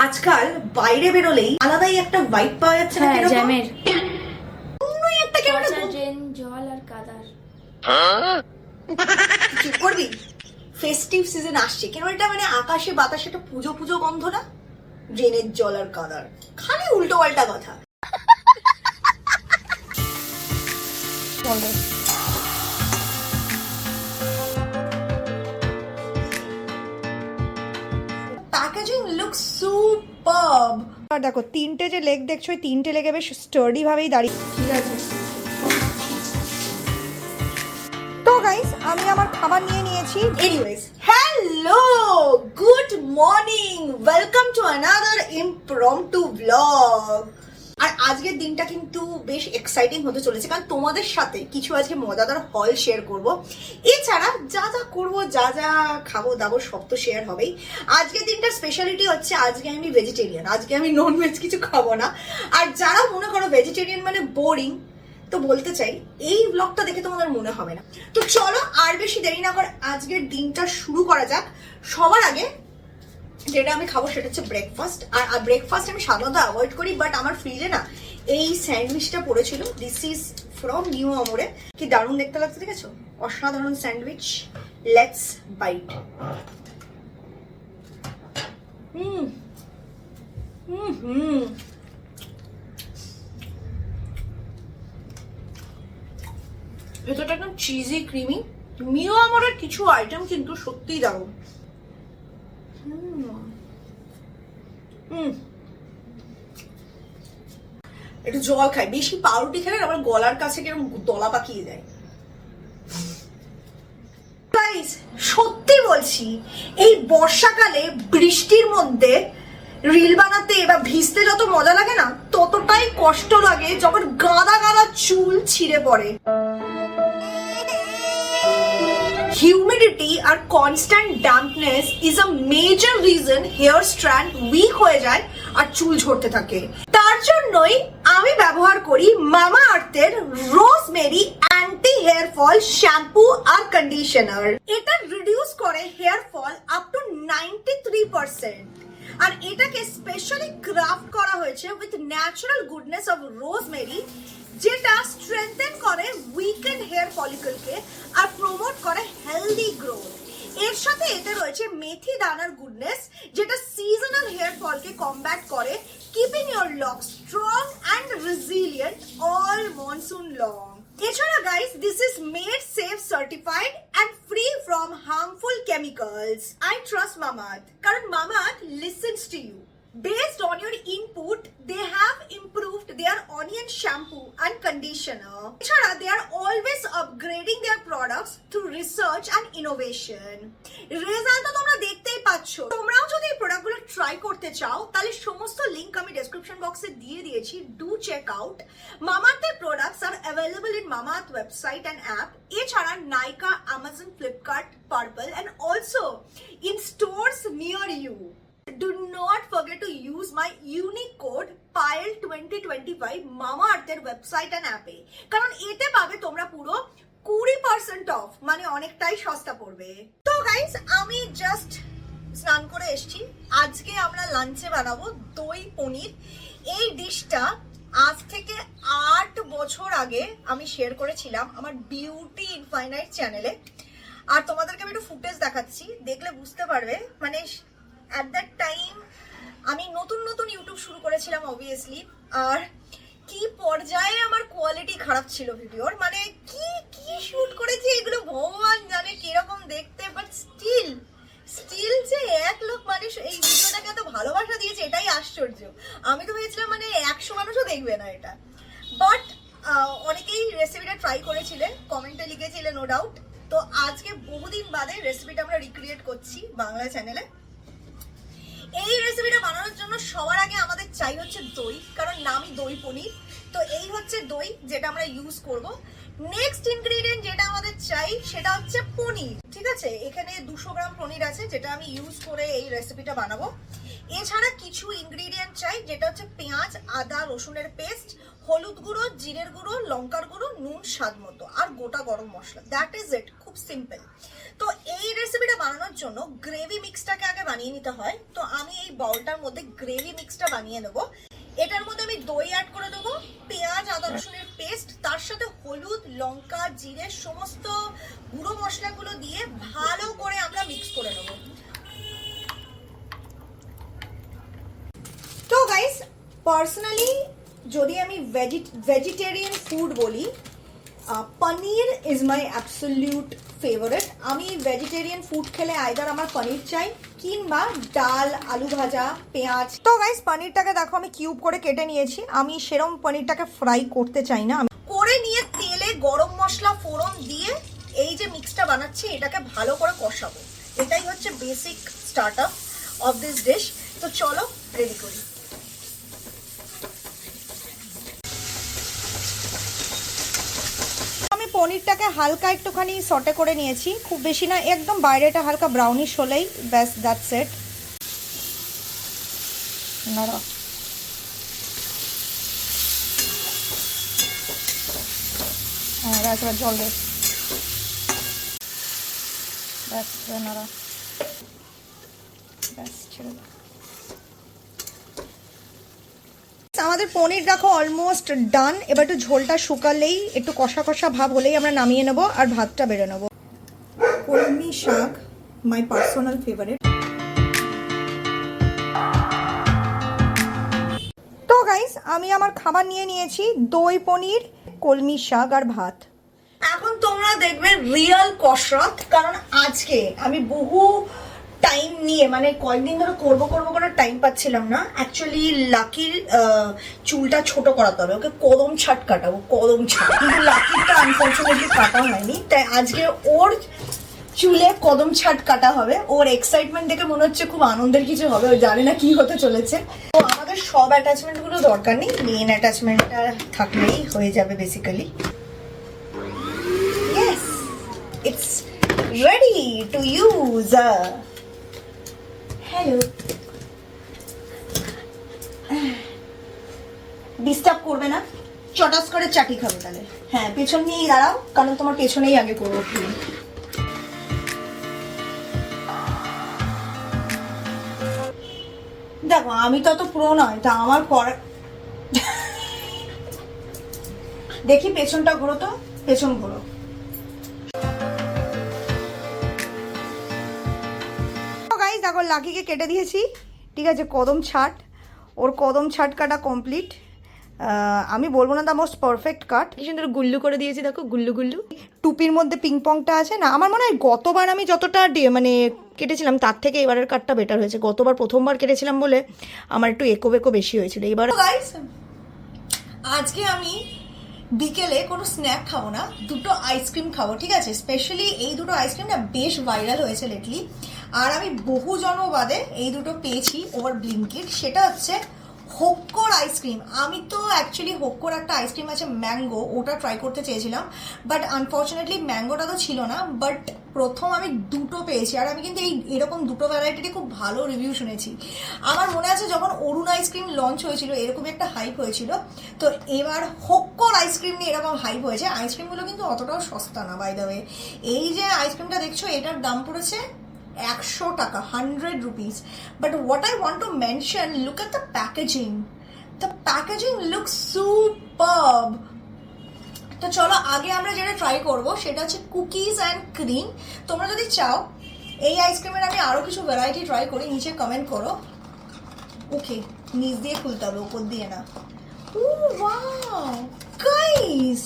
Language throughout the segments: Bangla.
আজকাল বাইরে বেরোলেই আলাদাই একটা ভাইব পাওয়া যাচ্ছে না, হ্যাঁ, জ্যামের অন্যই একটা কেমন ট্রেন, জল আর কাদার। চুপ করবি। ফেস্টিভ সিজন আসছে, কেন এটা মানে আকাশে বাতাসে একটা পুজো পুজো গন্ধ না? ড্রেনের জল আর কাদার, খালি উল্টো পাল্টা কথা। Packaging looks সুপারব। আর দেখো তিনটে যে লেগ দেখছো, ওই তিনটে লেগে বেশ স্টার্ডি ভাবেই দাঁড়িয়ে। ঠিক আছে। তো গাইস, আমি আমার খাবার নিয়ে নিয়েছি। Anyways, hello, good morning, welcome to another impromptu blog. আর আজকের দিনটা কিন্তু বেশ এক্সাইটিং হতে চলেছে, কারণ তোমাদের সাথে কিছু আজকে মজাদার হল শেয়ার করব। এছাড়া যা যা করবো, যা যা খাবো দাবো, সব তো শেয়ার হবেই। আজকের দিনটার স্পেশালিটি হচ্ছে আজকে আমি ভেজিটেরিয়ান, আজকে আমি নন ভেজ কিছু খাবো না। আর যারা মনে করো ভেজিটেরিয়ান মানে বোরিং, তো বলতে চাই এই ব্লগটা দেখে তোমাদের মনে হবে না। তো চলো আর বেশি দেরি না করে আজকের দিনটা শুরু করা যাক। সবার আগে যেটা আমি খাবো সেটা হচ্ছে ব্রেকফাস্ট। আর ব্রেকফাস্ট আমি সাধারণত অ্যাভয়েড করি, বাট আমার ফ্রিজে না এই স্যান্ডউইচটা পড়েছিল। দিস ইজ ফ্রম নিউ আমরে। কি দারুণ দেখতে লাগছে, দেখেছো? অসাধারণ স্যান্ডউইচ। Let's byte. ভেতরটা একদম চিজি ক্রিমি। মিও আমরের কিছু আইটেম কিন্তু সত্যিই দারুণ। একটু জল খাই, বেশি পাউরুটি খেলে আমার গলার কাছে কিরকম দলা পাকিয়ে যায়। গাইস, সত্যি বলছি, এই বর্ষাকালে বৃষ্টির মধ্যে রিল বানাতে বা ভিজতে যত মজা লাগে না, ততটাই কষ্ট লাগে যখন গাদা গাদা চুল ছিঁড়ে পড়ে। হিউমিডিটি আর constant dampness is a major reason hair strand weak হয়ে যায় আর চুল ঝরতে থাকে। তার জন্যই আমি ব্যবহার করি মামা আর্থের rosemary anti hair fall shampoo আর কন্ডিশনার। এটা রিডিউস করে হেয়ার ফল আপ টু 93%। আর এটাকে স্পেশালি ক্রাফট করা হয়েছে with natural goodness of rosemary, যেটা স্ট্রেংথেন করে উইকেন্ড হেয়ার ফলিকলকে আর প্রমোট করে হেলদি গ্রোথ। এর সাথে এতে রয়েছে মেথি দানার গুডনেস, যেটা সিজনাল হেয়ার ফলকে কমব্যাট করে, keeping your lock strong and resilient all monsoon long. এছাড়া guys, this is made safe certified and free from harmful chemicals. I trust Mamaearth, কারণ Mamaearth listens to you. Based on your input, they have improved their onion shampoo and conditioner. এছাড়া they are always upgrading their products through research and innovation. Result তো তোমরা দেখতেই পাচ্ছ। তোমরাও যদি এই প্রোডাক্টগুলো ট্রাই করতে চাও, তাহলে সমস্ত লিংক আমি ডেসক্রিপশন বক্সে দিয়ে দিয়েছি। Do check out. মামাআর্থের products are available in Mamaearth website and app. এছাড়া Nykaa, Amazon, Flipkart, Purplle and also in stores near you. Do not forget to use my unique code PAYEL2025 মামাআর্থের ওয়েবসাইট এন্ড অ্যাপে, কারণ এতে পাবে তোমরা পুরো 20% অফ, মানে অনেকটাই সস্তা পড়বে। তো গাইস, আমি জাস্ট স্নান করে এসেছি। আজকে আমরা লাঞ্চে বানাবো দই পনির। এই ডিশটা আজ থেকে 8 বছর আগে আমি শেয়ার করেছিলাম আমার বিউটি ইনফাইনাইট চ্যানেলে। আর তোমাদেরকে আমি একটু ফুটেজ দেখাচ্ছি, দেখলে বুঝতে পারবে। মানে at that time আমি নতুন নতুন ইউটিউব শুরু করেছিলাম অবভিয়াসলি, আর কি পর্যায়ে আমার কোয়ালিটি খারাপ ছিল ভিডিওর। মানে কি কি শুট করেছি এগুলো ভগবান জানে কিরকম দেখতে, বাট স্টিল যে 1 লাখ মানুষ এই ভিডিওটাকে এত ভালোবাসা দিয়েছে, এটাই আশ্চর্য। আমি তো ভেবেছিলাম মানে 100 মানুষও দেখবে না এটা, বাট অনেকেই রেসিপিটা ট্রাই করেছিলে, কমেন্টে লিখেছিলে, নো ডাউট। তো আজকে বহুদিন বাদে রেসিপিটা আমরা রিক্রিয়েট করছি বাংলা চ্যানেলে। এই রেসিপিটা বানানোর জন্য সবার আগে আমাদের চাই হচ্ছে দই, কারণ নামই দই পনির। তো এই হচ্ছে দই, যেটা আমরা ইউজ করব। নেক্সট ইনগ্রেডিয়েন্ট যেটা আমাদের চাই সেটা হচ্ছে পনির। ঠিক আছে, এখানে 200 গ্রাম পনির আছে, যেটা আমি ইউজ করে এই রেসিপিটা বানাবো। এছাড়া কিছু ইনগ্রেডিয়েন্ট চাই, যেটা হচ্ছে পেঁয়াজ, আদা, রসুনের পেস্ট, হলুদ গুঁড়ো, জিরের গুঁড়ো, লঙ্কার গুঁড়ো, নুন স্বাদ মতো, আর গোটা গরম মশলা। দ্যাট ইজ ইট, খুব সিম্পল। তো এই রেসিপিটা বানানোর জন্য গ্রেভি মিক্সটাকে আগে বানিয়ে নিতে হয়। তো আমি এই বাউলটার মধ্যে গ্রেভি মিক্সটা বানিয়ে নেবো। এটার মধ্যে আমি দই অ্যাড করে দেবো, পেঁয়াজ আদা রসুনের পেস্ট, তার সাথে হলুদ লঙ্কা জিরে সমস্ত গুঁড়ো মশলাগুলো দিয়ে ভালো করে আমরা মিক্স করে নেবো। তো গাইস, পার্সোনালি যদি আমি ভেজিটেরিয়ান ফুড বলি, পনির ইজ মাই অ্যাবসলিউট ফেভারিট। আমি ভেজিটেরিয়ান ফুড খেলে আইদার আমার পনির চাই কিংবা ডাল আলু ভাজা পেঁয়াজ। তো গাইস, পনিরটাকে দেখো আমি কিউব করে কেটে নিয়েছি। আমি সেরকম পনিরটাকে ফ্রাই করতে চাই না, করে নিয়ে তেলে গরম মশলা ফোড়ন দিয়ে এই যে মিক্সটা বানাচ্ছি এটাকে ভালো করে কষাবো। এটাই হচ্ছে basic start up of this dish. তো চলো রেডি করি। আমি পনিরটাকে হালকা একটুখানি সটে করে নিয়েছি, খুব বেশি না, একদম বাইরেটা হালকা ব্রাউনিশ হলেই ব্যাস, দ্যাটস ইট। নাড়া, হ্যাঁ একবার জল দে, ব্যাস নাড়া, ব্যাস ছেড়ে দাও। আমাদের পনির দেখো অলমোস্ট ডান। এবার একটু ঝোলটা শুকালেই, একটু কষা কষা ভাব হলেই আমরা নামিয়ে নেবো আর ভাতটা বেড়ে নেবো। কলমি শাক, মাই পার্সোনাল ফেভারিট। তো গাইস, আমি আমার খাবার নিয়ে নিয়েছি, দই পনির কলমি শাক আর ভাত। এখন তোমরা দেখবে রিয়েল কসরত, কারণ আজকে আমি বহু টাইম নিয়ে, মানে কয়েকদিন ধরে করবো করে টাইম পাচ্ছিলাম না। অ্যাকচুয়ালি লাকির চুলটা ছোট করাতে হবে, ওকে কদম ছাট কাটাবো, কদম ছাট। কিন্তু লাকিরটা আনফর্চুনেটলি কাটা হয়নি, তাই আজকে ওর চুলে কদম ছাট কাটা হবে। ওর এক্সাইটমেন্ট দেখে মনে হচ্ছে খুব আনন্দের কিছু হবে, ও জানে না কি হতে চলেছে। তো আমাদের সব অ্যাটাচমেন্ট গুলো দরকার নেই, মেন অ্যাটাচমেন্টটা থাকলেই হয়ে যাবে basically. Yes, it's ready to use. Hello, disturb করবে না, চটাস করে চাটি খাবে তাহলে। হ্যাঁ, পেছন নিয়েই দাঁড়াও, কারণ তোমার পেছনেই আগে করবো। দেখো, আমি তো অত পুরো নয়, তা আমার পর দেখি পেছনটা ঘোরো, তো পেছন ঘোরো। গাইস দেখো, লাকিকে কেটে দিয়েছি, ঠিক আছে, কদম ছাট। ওর কদম ছাট কাটা কমপ্লিট। আমি বলবো না দ্য মোস্ট পারফেক্ট কাট, কি সুন্দর গুল্লু করে দিয়েছি দেখো, গুল্লু গুল্লু। টুপির মধ্যে পিং পংটা আছে না, আমার মনে হয় গতবার আমি যতটা মানে কেটেছিলাম তার থেকে এবারের কাটটা বেটার হয়েছে। গতবার প্রথমবার কেটেছিলাম বলে আমার একটু একো বেকো বেশি হয়েছিল। এবার আজকে আমি বিকেলে কোনো স্ন্যাক খাবো না, দুটো আইসক্রিম খাবো, ঠিক আছে। স্পেশালি এই দুটো আইসক্রিম না বেশ ভাইরাল হয়েছে লেটলি, আর আমি বহু জন্ম বাদে এই দুটো পেয়েছি ওভার ব্লিঙ্কিট। সেটা হচ্ছে হোক্কোর আইসক্রিম। আমি তো অ্যাকচুয়ালি হোক্কোর একটা আইসক্রিম আছে ম্যাঙ্গো, ওটা ট্রাই করতে চেয়েছিলাম, বাট আনফর্চুনেটলি ম্যাঙ্গোটা তো ছিল না। বাট প্রথম আমি দুটো পেয়েছি, আর আমি কিন্তু এরকম দুটো ভ্যারাইটিরই খুব ভালো রিভিউ শুনেছি। আমার মনে আছে যখন অরুণ আইসক্রিম লঞ্চ হয়েছিল এরকম একটা হাইপ হয়েছিল, তো এবার হোক্কোর আইসক্রিম নিয়ে এরকম হাইপ হয়েছে। আইসক্রিমগুলো কিন্তু অতটাও সস্তা না, বাই দ্য ওয়ে। এই যে আইসক্রিমটা দেখছো এটার দাম পড়েছে 100 টাকা, 100 rupees. But what I want to mention, look at the packaging. The packaging looks superb. তো চলো আগে আমরা যেটা ট্রাই করবো সেটা হচ্ছে কুকিজ অ্যান্ড ক্রিম। তোমরা যদি চাও এই আইসক্রিমের আমি আরো কিছু ভ্যারাইটি ট্রাই করি, নিচে কমেন্ট করো। ওকে, নিচ দিয়ে খুলতে হবে, উপর দিয়ে না। ওয়াও গাইস,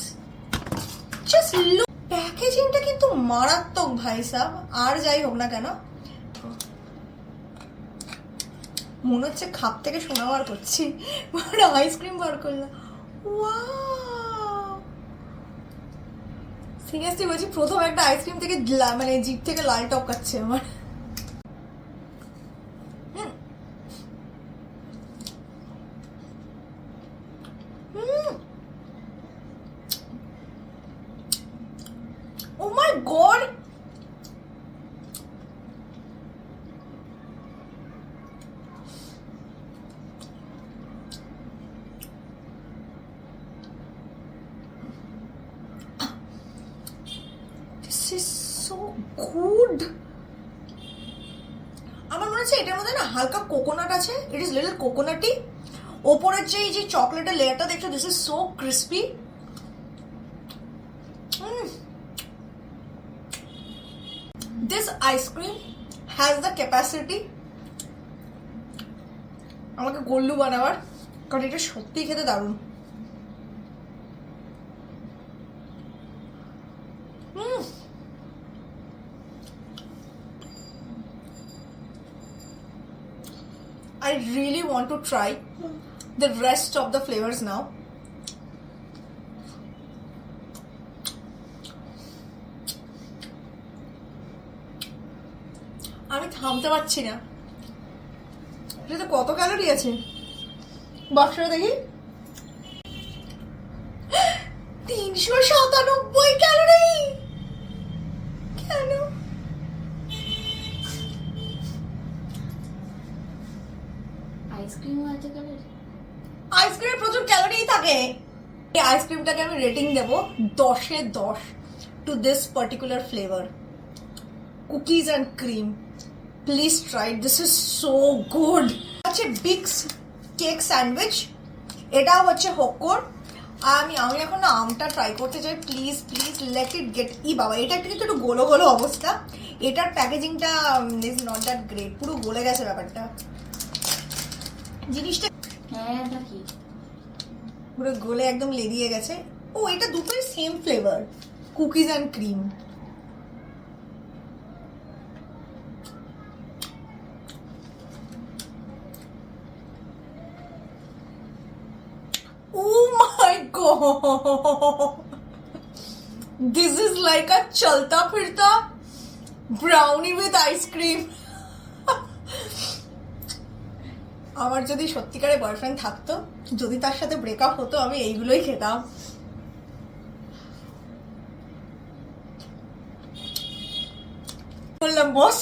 জাস্ট লুক, প্যাকেজিংটা কিন্তু মারাত্মক ভাই সাব। আর যাই হোক না কেন, মনে হচ্ছে খাপ থেকে সোনা বার করছি, মানে আইসক্রিম বার করলাম। ওয়াও, সিরিয়াসলি বলছি, প্রথম একটা আইসক্রিম থেকে মানে জিভ থেকে লাল টপকাচ্ছে আমার। Oh my god! This is so good. আমার মনে হচ্ছে এটার মধ্যে না হালকা কোকোনাট আছে, ইট ইজ লিটল কোকোনাটি। ওপরের যে এই যে চকলেটের লেয়ারটা দেখছো, this is so crispy. This ice cream has the capacity আমাকে গোল্লু বানাবার, কারণ এটা সত্যি খেতে দারুণ। I really want to try the rest of the flavors now. আমি থামতে পারছি না। এটাতে কত ক্যালোরি আছে বাক্সটা দেখি। 397 ক্যালোরি। কেন? আইসক্রিমও আছে ক্যালোরি? আইসক্রিমে প্রচুর ক্যালোরিই থাকে। এই আইসক্রিমটাকে আমি রেটিং দেব 10-এ 10 to this particular flavour, cookies and cream. Please try, this is so good. হচ্ছে বিগস কেক স্যান্ডউইচ, এটাও হচ্ছে হক্কর। আমি এখন না আমটা ট্রাই করতে চাই। Please please let it get. ই বাবা, এটা কিন্তু একটু গোলো গোলো অবস্থা। এটার প্যাকেজিংটা ইজ নট দ্যাট গ্রেট, পুরো গলে গেছে ব্যাপারটা। জিনিসটা হ্যাঁ নাকি পুরো গলে একদম লেদিয়ে গেছে। ও, এটা দুটোই same flavour, cookies and cream. Oh my god! This is like a chalta phirta brownie with ice cream. আমার যদি সত্যিকারে বয়ফ্রেন্ড থাকতো, যদি তার সাথে ব্রেকআপ হতো, আমি এইগুলোই খেতাম। বললাম বস,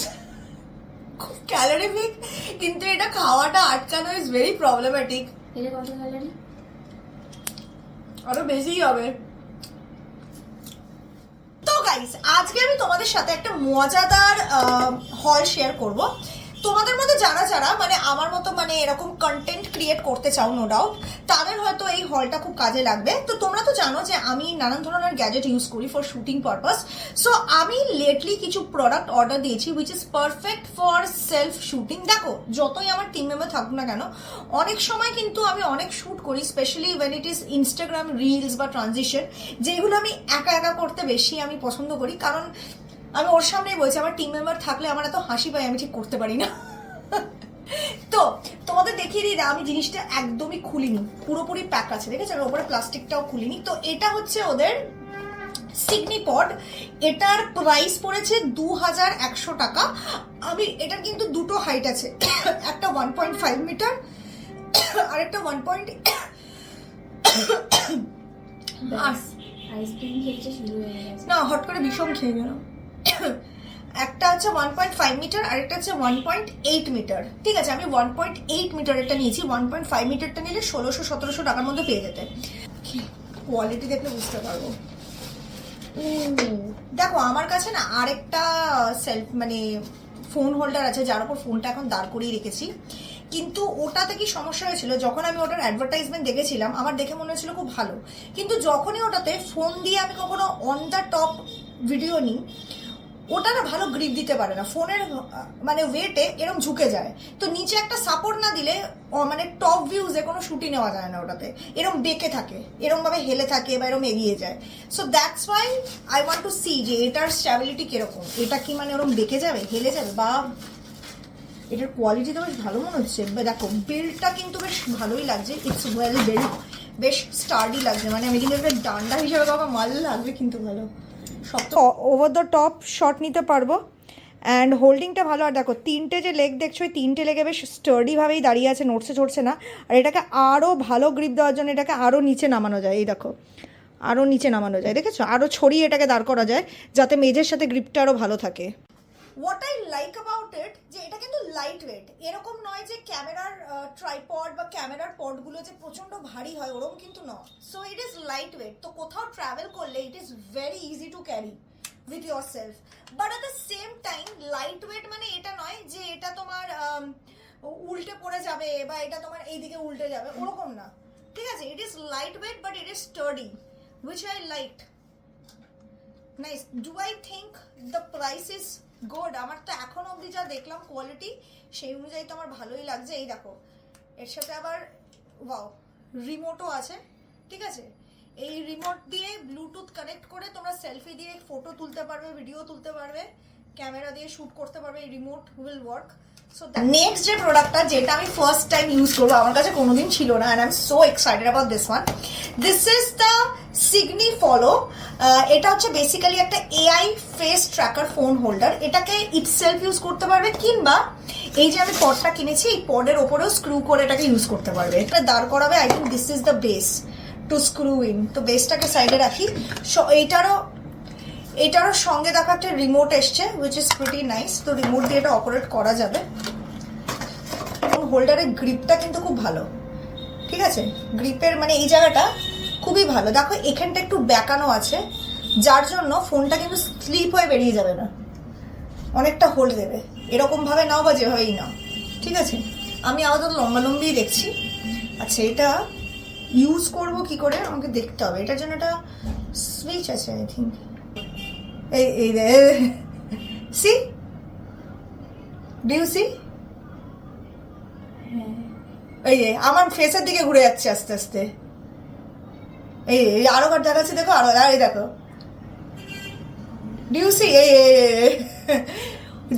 খুব ক্যালোরিফিক, কিন্তু এটা খাওয়াটা আটকানো ইজ ভেরি প্রবলেমেটিক। এটা কত ক্যালোরি? আরো বেশিই হবে। তো গাইস, আজকে আমি তোমাদের সাথে একটা মজাদার হল শেয়ার করব। তোমাদের মধ্যে যারা যারা মানে আমার মতো মানে এরকম কন্টেন্ট ক্রিয়েট করতে চাও, নো ডাউট তাদের হয়তো এই হলটা খুব কাজে লাগবে। তো তোমরা তো জানো যে আমি নানান ধরনের গ্যাজেট ইউজ করি ফর শুটিং পারপাস। সো আমি লেটলি কিছু প্রোডাক্ট অর্ডার দিয়েছি which is perfect for self shooting. দেখো, যতই আমার টিম মেম্বার থাকুক না কেন, অনেক সময় কিন্তু আমি অনেক শ্যুট করি, specially when it is Instagram reels বা ট্রানজিশন, যেগুলো আমি একা একা করতে বেশি আমি পছন্দ করি। কারণ আমি ওর সামনেই বলছি, আমার টিম মেম্বার থাকলে আমার এত হাসি পায়, আমি ঠিক করতে পারি না। তো তোমাদের দেখিয়ে দিই, আমি জিনিসটা একদমই খুলিনি, পুরোপুরি প্যাক আছে, দেখেছো? আমি ওপরে প্লাস্টিকটাও খুলিনি। তো এটা হচ্ছে ওদের সিগনিপড। এটার প্রাইস পড়েছে 2100 টাকা। আমি এটার কিন্তু দুটো হাইট আছে, একটা 1.5 মিটার আর একটা 1. আইসক্রিম খেতে শুরু হয়ে গেছে না, হট করে বিষম খেয়ে গেল। একটা হচ্ছে 1.5 মিটার আর একটা হচ্ছে 1.8 মিটার। ঠিক আছে, আমি 1.8 মিটারেরটা নিয়েছি। 1.5 মিটারটা নিলে 1600-1700 টাকার মধ্যে পেয়ে যেতে। কোয়ালিটি দেখলে বুঝতে পারবো। দেখো, আমার কাছে না আরেকটা সেলফ মানে ফোন হোল্ডার আছে, যার উপর ফোনটা এখন দাঁড় করিয়ে রেখেছি। কিন্তু ওটাতে কি সমস্যা হয়েছিল, যখন আমি ওটার অ্যাডভার্টাইজমেন্ট দেখেছিলাম আমার দেখে মনে হয়েছিল খুব ভালো, কিন্তু যখনই ওটাতে ফোন দিয়ে আমি কখনো অন দ্য টপ ভিডিও নিই, ওটা না ভালো গ্রিপ দিতে পারে না, ফোনের মানে ওয়েটে এরম ঝুঁকে যায়। তো নিচে একটা সাপোর্ট না দিলে মানে টপ ভিউজে কোনো শুটই নেওয়া যায় না, ওটাতে এরম বেঁকে থাকে, এরম ভাবে হেলে থাকে বা এরম এগিয়ে যায়। So that's why I want to see যে এটার স্ট্যাবিলিটি কিরকম, এটা কি মানে ওরম বেঁকে যাবে, হেলে যাবে, বা এটার কোয়ালিটি তো বেশ ভালো মনে হচ্ছে। দেখো, বিল্ডটা কিন্তু বেশ ভালোই লাগছে, ইটস ওয়েল বিল্ড, বেশ স্টার্ডি লাগছে। মানে আমি কিন্তু একটা ডান্ডা হিসেবে বাবা মাল লাগবে, কিন্তু ভালো শক্ত। ওভার দ্য টপ শট নিতে পারবো, অ্যান্ড হোল্ডিংটা ভালো। আর দেখো, তিনটে যে লেগ দেখছো, ওই তিনটে লেগে বেশ স্টার্ডিভাবেই দাঁড়িয়ে আছে, নড়ছে চড়ছে না। আর এটাকে আরও ভালো গ্রিপ দেওয়ার জন্য এটাকে আরও নিচে নামানো যায়। এই দেখো, আরও নিচে নামানো যায়, দেখেছো? আরও ছড়িয়ে এটাকে দাঁড় করা যায়, যাতে মেঝের সাথে গ্রিপটা আরও ভালো থাকে। What I like about it, যে এটা কিন্তু লাইট ওয়েট, এরকম নয় যে ক্যামেরার ট্রাইপড বা ক্যামেরার পডগুলো যে প্রচণ্ড ভারী হয়, ওরকম কিন্তু নয়। So it is light weight. তো কোথাও ট্রাভেল করলে it is very easy to carry. With your self. But at the same time light weight মানে এটা নয় যে এটা তোমার উল্টে পড়ে যাবে বা এটা তোমার এইদিকে উল্টে যাবে, ওরকম না, ঠিক আছে? It is light weight but it is Sturdy, which I liked. Nice. Do I think the price is good? আমার তো এখন অবধি যা দেখলাম কোয়ালিটি সেই অনুযায়ী তো আমার ভালোই লাগছে। এই দেখো এর সাথে আবার ওয়াও রিমোটও আছে, ঠিক আছে? এই রিমোট দিয়ে ব্লুটুথ কানেক্ট করে তোমরা সেলফি দিয়ে ফটো তুলতে পারবে, ভিডিও তুলতে পারবে, ক্যামেরা দিয়ে শুট করতে পারবে। এই remote will work. So next যে প্রোডাক্টটা যেটা আমি ফার্স্ট টাইম ইউজ করবো, আমার কাছে কোনোদিন ছিল না, and I am so excited about this one. This is the signi follow. এটা হচ্ছে বেসিক্যালি একটা AI face tracker phone holder. এটাকে ইটসেলফ ইউজ করতে পারবে, কিংবা এই যে আমি পডটা কিনেছি এই পডের ওপরেও স্ক্রু করে এটাকে ইউজ করতে পারবে। এটা দাঁড় করাবে। I think this is the base to screw in. তো বেসটাকে সাইডে রাখি। এইটারও সঙ্গে দেখা একটা রিমোট এসছে, উইচ ইজ প্রিটি নাইস। তো রিমোট দিয়ে এটা অপারেট করা যাবে। হোল্ডারের গ্রিপটা কিন্তু খুব ভালো, ঠিক আছে? গ্রিপের মানে এই জায়গাটা খুবই ভালো। দেখো এখানটা একটু ব্যাকানো আছে, যার জন্য ফোনটা কিন্তু স্লিপ হয়ে বেরিয়ে যাবে না, অনেকটা হোল্ড দেবে। এরকম ভাবে নাও বা যেভাবেই নাও, ঠিক আছে? আমি আপাতত লম্বালম্বিই দেখছি। আচ্ছা এটা ইউজ করব কি করে আমাকে দেখতে হবে। এটার জন্য একটা সুইচ আছে আই থিঙ্ক। এই সি, ডু ইউ সি? এই আমার ফেসের দিকে ঘুরে যাচ্ছে আস্তে আস্তে। এই আরো বার দেখাচ্ছে, দেখো আরো, এই দেখো, ডু ইউ সি?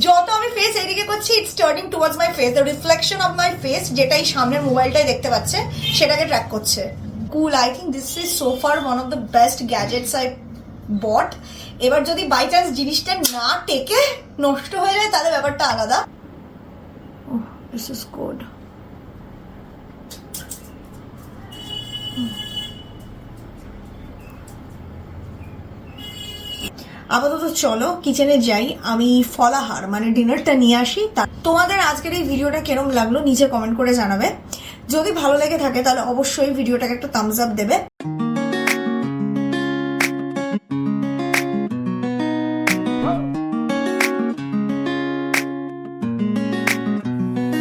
যত আমি ফেস এদিকে করছি it's turning towards my face. The reflection of my face যেটাই সামনের মোবাইলটাই দেখতে পাচ্ছে সেটাকে ট্র্যাক করছে। Cool. I think this is so far one of the best gadgets I bought. এবার যদি বাই চান্স জিনিসটা না টেকে নষ্ট হয়ে যায় তাহলে ব্যাপারটা আলাদা। This is good. আপাতত চলো কিচেনে যাই, আমি ফলাহার মানে ডিনারটা নিয়ে আসি। তোমাদের আজকের এই ভিডিওটা কেরম লাগলো নিচে কমেন্ট করে জানাবে। যদি ভালো লেগে থাকে তাহলে অবশ্যই ভিডিওটাকে একটা থামস আপ দেবে।